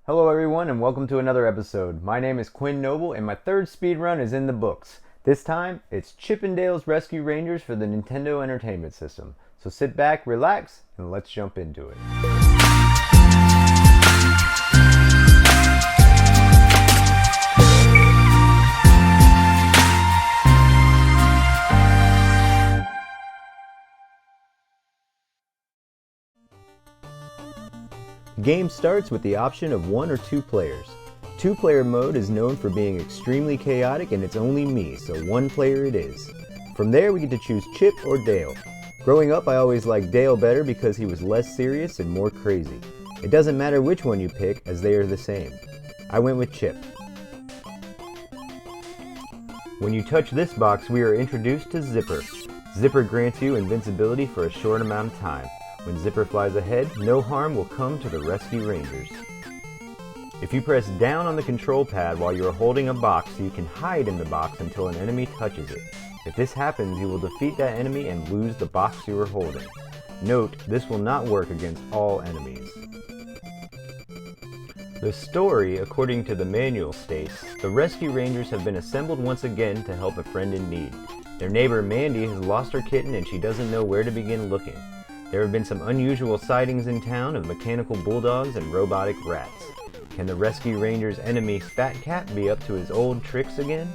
Hello everyone and welcome to another episode. My name is Quinn Noble and my third speedrun is in the books. This time, it's Chip 'n Dale's Rescue Rangers for the Nintendo Entertainment System. So sit back, relax, and let's jump into it. The game starts with the option of 1 or 2 players. 2-player mode is known for being extremely chaotic and it's only me, so 1 player it is. From there we get to choose Chip or Dale. Growing up I always liked Dale better because he was less serious and more crazy. It doesn't matter which one you pick as they are the same. I went with Chip. When you touch this box we are introduced to Zipper. Zipper grants you invincibility for a short amount of time. When Zipper flies ahead, no harm will come to the Rescue Rangers. If you press down on the control pad while you are holding a box, you can hide in the box until an enemy touches it. If this happens, you will defeat that enemy and lose the box you are holding. Note, this will not work against all enemies. The story, according to the manual, states, the Rescue Rangers have been assembled once again to help a friend in need. Their neighbor Mandy has lost her kitten and she doesn't know where to begin looking. There have been some unusual sightings in town of mechanical bulldogs and robotic rats. Can the Rescue Rangers' enemy Fat Cat be up to his old tricks again?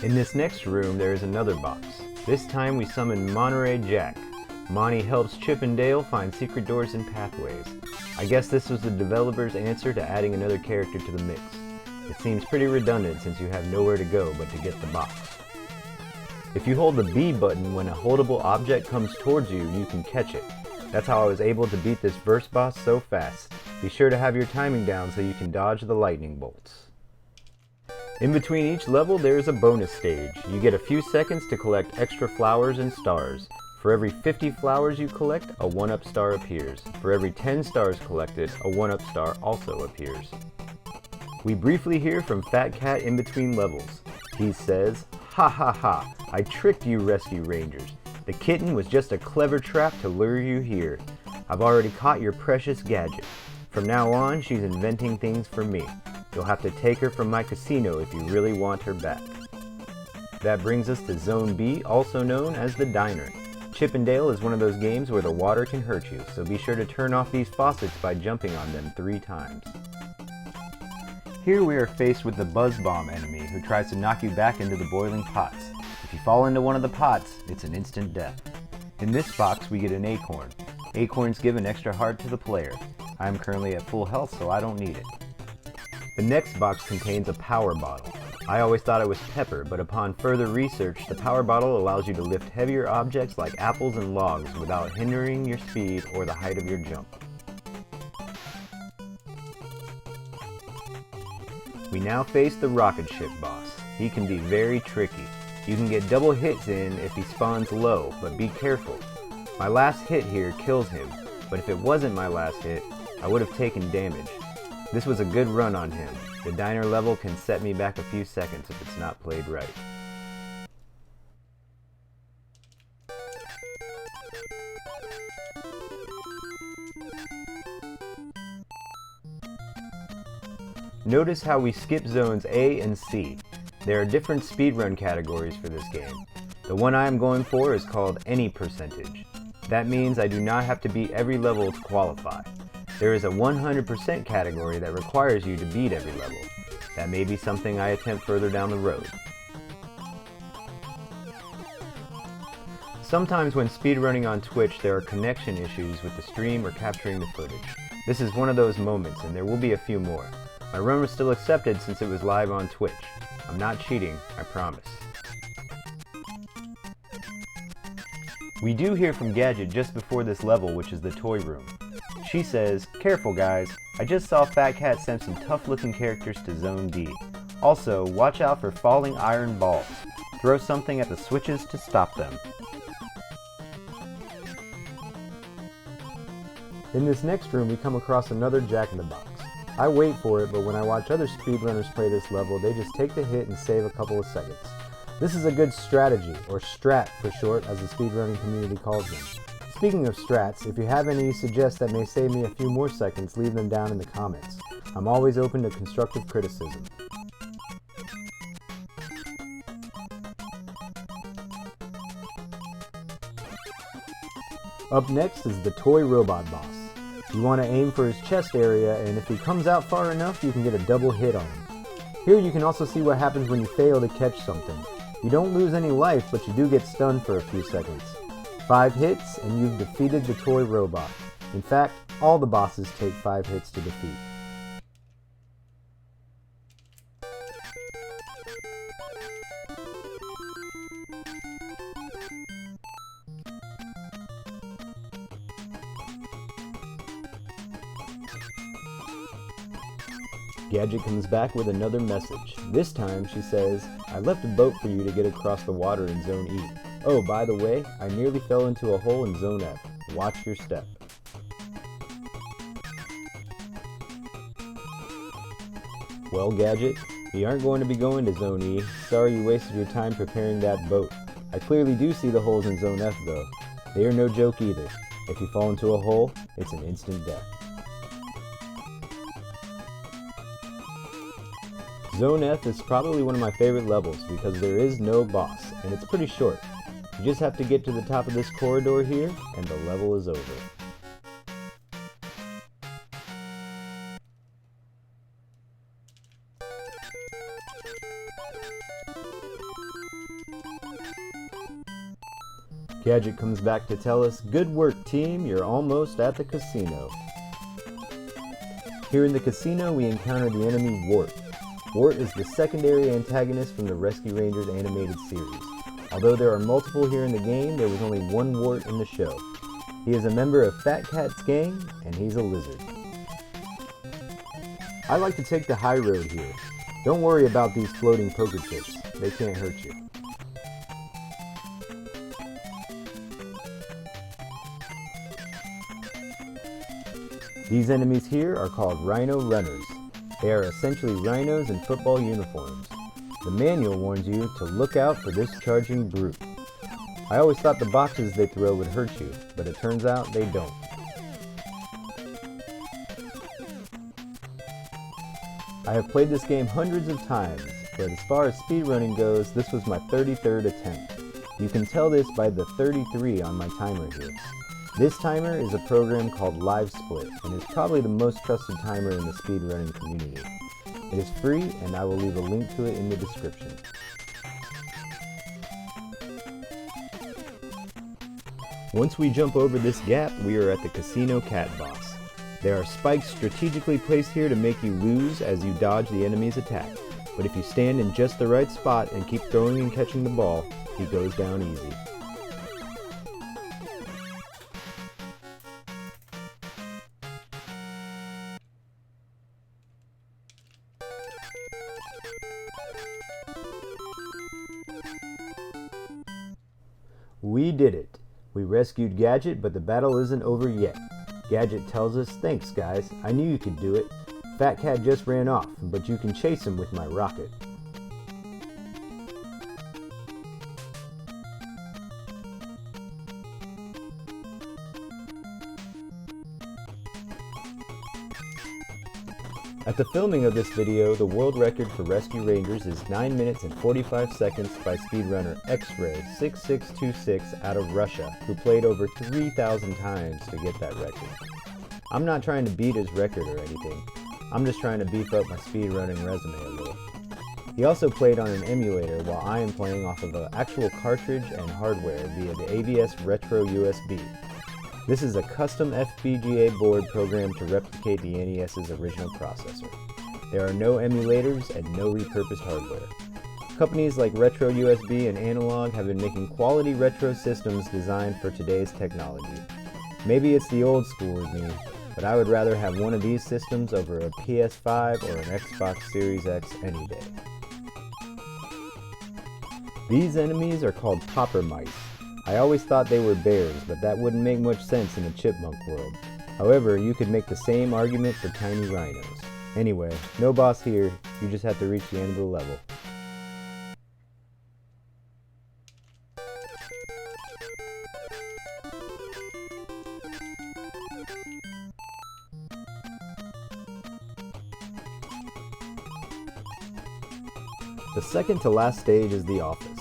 In this next room there is another box. This time we summon Monterey Jack. Monty helps Chip and Dale find secret doors and pathways. I guess this was the developer's answer to adding another character to the mix. It seems pretty redundant since you have nowhere to go but to get the box. If you hold the B button when a holdable object comes towards you, you can catch it. That's how I was able to beat this verse boss so fast. Be sure to have your timing down so you can dodge the lightning bolts. In between each level there is a bonus stage. You get a few seconds to collect extra flowers and stars. For every 50 flowers you collect, a 1-up star appears. For every 10 stars collected, a 1-up star also appears. We briefly hear from Fat Cat in between levels. He says, "Ha ha ha, I tricked you Rescue Rangers. The kitten was just a clever trap to lure you here. I've already caught your precious gadget. From now on, she's inventing things for me. You'll have to take her from my casino if you really want her back." That brings us to Zone B, also known as the Diner. Chip 'n Dale is one of those games where the water can hurt you, so be sure to turn off these faucets by jumping on them 3 times. Here we are faced with the Buzz Bomb enemy who tries to knock you back into the boiling pots. If you fall into one of the pots, it's an instant death. In this box we get an acorn. Acorns give an extra heart to the player. I am currently at full health so I don't need it. The next box contains a power bottle. I always thought it was pepper, but upon further research, the power bottle allows you to lift heavier objects like apples and logs without hindering your speed or the height of your jump. We now face the rocket ship boss. He can be very tricky. You can get double hits in if he spawns low, but be careful. My last hit here kills him, but if it wasn't my last hit, I would have taken damage. This was a good run on him. The diner level can set me back a few seconds if it's not played right. Notice how we skip zones A and C. There are different speedrun categories for this game. The one I am going for is called Any Percentage. That means I do not have to beat every level to qualify. There is a 100% category that requires you to beat every level. That may be something I attempt further down the road. Sometimes when speedrunning on Twitch there are connection issues with the stream or capturing the footage. This is one of those moments and there will be a few more. My run was still accepted since it was live on Twitch. I'm not cheating, I promise. We do hear from Gadget just before this level, which is the toy room. She says, "Careful guys, I just saw Fat Cat send some tough looking characters to Zone D. Also, watch out for falling iron balls. Throw something at the switches to stop them." In this next room we come across another Jack-in-the-Box. I wait for it, but when I watch other speedrunners play this level, they just take the hit and save a couple of seconds. This is a good strategy, or strat for short as the speedrunning community calls them. Speaking of strats, if you have any you suggest that may save me a few more seconds, leave them down in the comments. I'm always open to constructive criticism. Up next is the toy robot boss. You want to aim for his chest area, and if he comes out far enough, you can get a double hit on him. Here you can also see what happens when you fail to catch something. You don't lose any life, but you do get stunned for a few seconds. 5 hits, and you've defeated the toy robot. In fact, all the bosses take 5 hits to defeat. Gadget comes back with another message. This time she says, "I left a boat for you to get across the water in Zone E. Oh, by the way, I nearly fell into a hole in Zone F. Watch your step." Well, Gadget, you aren't going to be going to Zone E. Sorry you wasted your time preparing that boat. I clearly do see the holes in Zone F though. They are no joke either. If you fall into a hole, it's an instant death. Zone F is probably one of my favorite levels because there is no boss, and it's pretty short. You just have to get to the top of this corridor here, and the level is over. Gadget comes back to tell us, "Good work, team, you're almost at the casino." Here in the casino, we encounter the enemy Wart. Wart is the secondary antagonist from the Rescue Rangers animated series. Although there are multiple here in the game, there was only one Wart in the show. He is a member of Fat Cat's gang, and he's a lizard. I like to take the high road here. Don't worry about these floating poker chips. They can't hurt you. These enemies here are called Rhino Runners. They are essentially rhinos in football uniforms. The manual warns you to look out for this charging brute. I always thought the boxes they throw would hurt you, but it turns out they don't. I have played this game hundreds of times, but as far as speedrunning goes, this was my 33rd attempt. You can tell this by the 33 on my timer here. This timer is a program called LiveSplit, and is probably the most trusted timer in the speedrunning community. It is free, and I will leave a link to it in the description. Once we jump over this gap, we are at the Casino Cat boss. There are spikes strategically placed here to make you lose as you dodge the enemy's attack, but if you stand in just the right spot and keep throwing and catching the ball, he goes down easy. We did it! We rescued Gadget, but the battle isn't over yet. Gadget tells us, "Thanks guys, I knew you could do it. Fat Cat just ran off, but you can chase him with my rocket." At the filming of this video, the world record for Rescue Rangers is 9 minutes and 45 seconds by speedrunner X-Ray 6626 out of Russia, who played over 3,000 times to get that record. I'm not trying to beat his record or anything. I'm just trying to beef up my speedrunning resume a little. He also played on an emulator while I am playing off of an actual cartridge and hardware via the AVS Retro USB. This is a custom FPGA board programmed to replicate the NES's original processor. There are no emulators and no repurposed hardware. Companies like Retro USB and Analog have been making quality retro systems designed for today's technology. Maybe it's the old school in me, but I would rather have one of these systems over a PS5 or an Xbox Series X any day. These enemies are called popper mice. I always thought they were bears, but that wouldn't make much sense in a chipmunk world. However, you could make the same argument for tiny rhinos. Anyway, no boss here, you just have to reach the end of the level. The second to last stage is the office.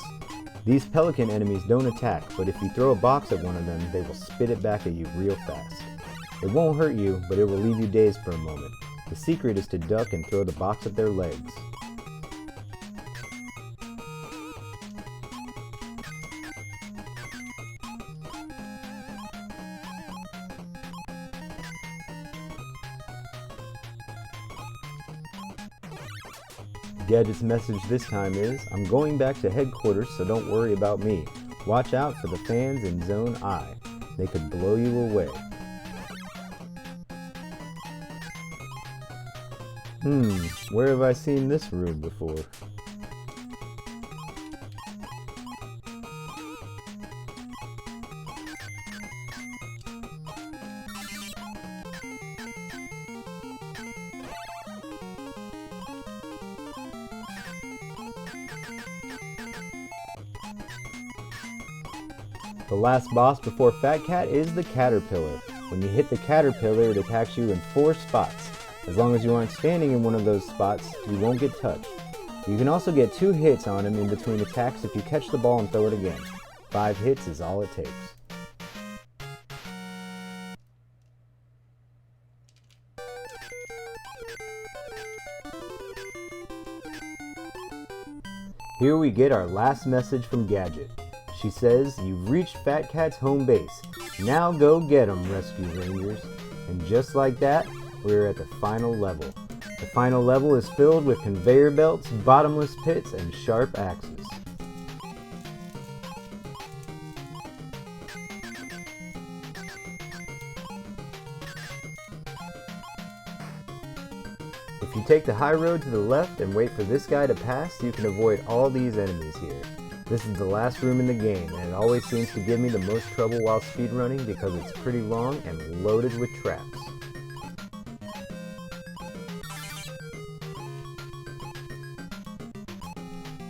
These pelican enemies don't attack, but if you throw a box at one of them, they will spit it back at you real fast. It won't hurt you, but it will leave you dazed for a moment. The secret is to duck and throw the box at their legs. Gadget's message this time is, I'm going back to headquarters, so don't worry about me. Watch out for the fans in Zone I. They could blow you away. Where have I seen this room before? The last boss before Fat Cat is the Caterpillar. When you hit the Caterpillar, it attacks you in 4 spots. As long as you aren't standing in one of those spots, you won't get touched. You can also get 2 hits on him in between attacks if you catch the ball and throw it again. 5 hits is all it takes. Here we get our last message from Gadget. She says, you've reached Fat Cat's home base. Now go get 'em, Rescue Rangers. And just like that, we're at the final level. The final level is filled with conveyor belts, bottomless pits, and sharp axes. If you take the high road to the left and wait for this guy to pass, you can avoid all these enemies here. This is the last room in the game, and it always seems to give me the most trouble while speedrunning because it's pretty long and loaded with traps.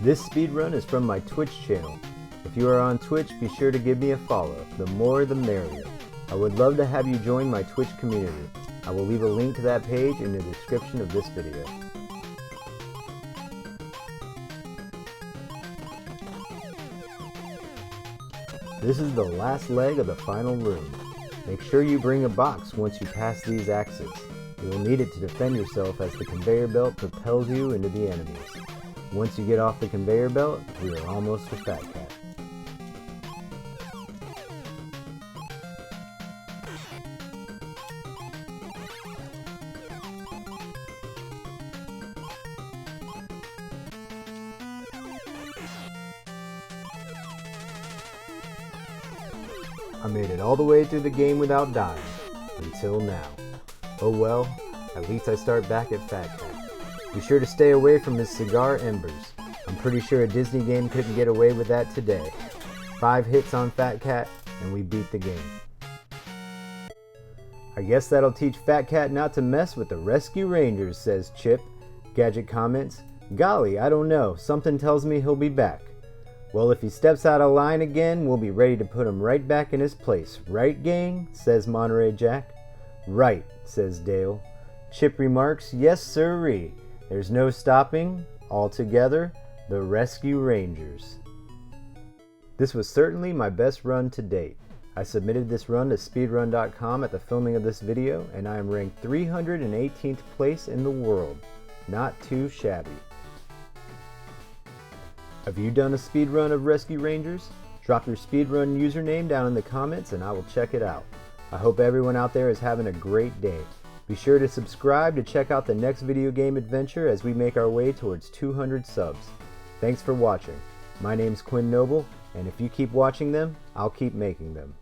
This speedrun is from my Twitch channel. If you are on Twitch, be sure to give me a follow. The more the merrier. I would love to have you join my Twitch community. I will leave a link to that page in the description of this video. This is the last leg of the final room. Make sure you bring a box once you pass these axes. You will need it to defend yourself as the conveyor belt propels you into the enemies. Once you get off the conveyor belt, we are almost to Fat Cat. I made it all the way through the game without dying, until now. Oh well, at least I start back at Fat Cat. Be sure to stay away from his cigar embers. I'm pretty sure a Disney game couldn't get away with that today. 5 hits on Fat Cat, and we beat the game. I guess that'll teach Fat Cat not to mess with the Rescue Rangers, says Chip. Gadget comments, golly, I don't know, something tells me he'll be back. Well, if he steps out of line again, we'll be ready to put him right back in his place. Right, gang? Says Monterey Jack. Right, says Dale. Chip remarks, yes sirree. There's no stopping. All together, the Rescue Rangers. This was certainly my best run to date. I submitted this run to Speedrun.com at the filming of this video, and I am ranked 318th place in the world. Not too shabby. Have you done a speedrun of Rescue Rangers? Drop your speedrun username down in the comments and I will check it out. I hope everyone out there is having a great day. Be sure to subscribe to check out the next video game adventure as we make our way towards 200 subs. Thanks for watching. My name's Quinn Noble, and if you keep watching them, I'll keep making them.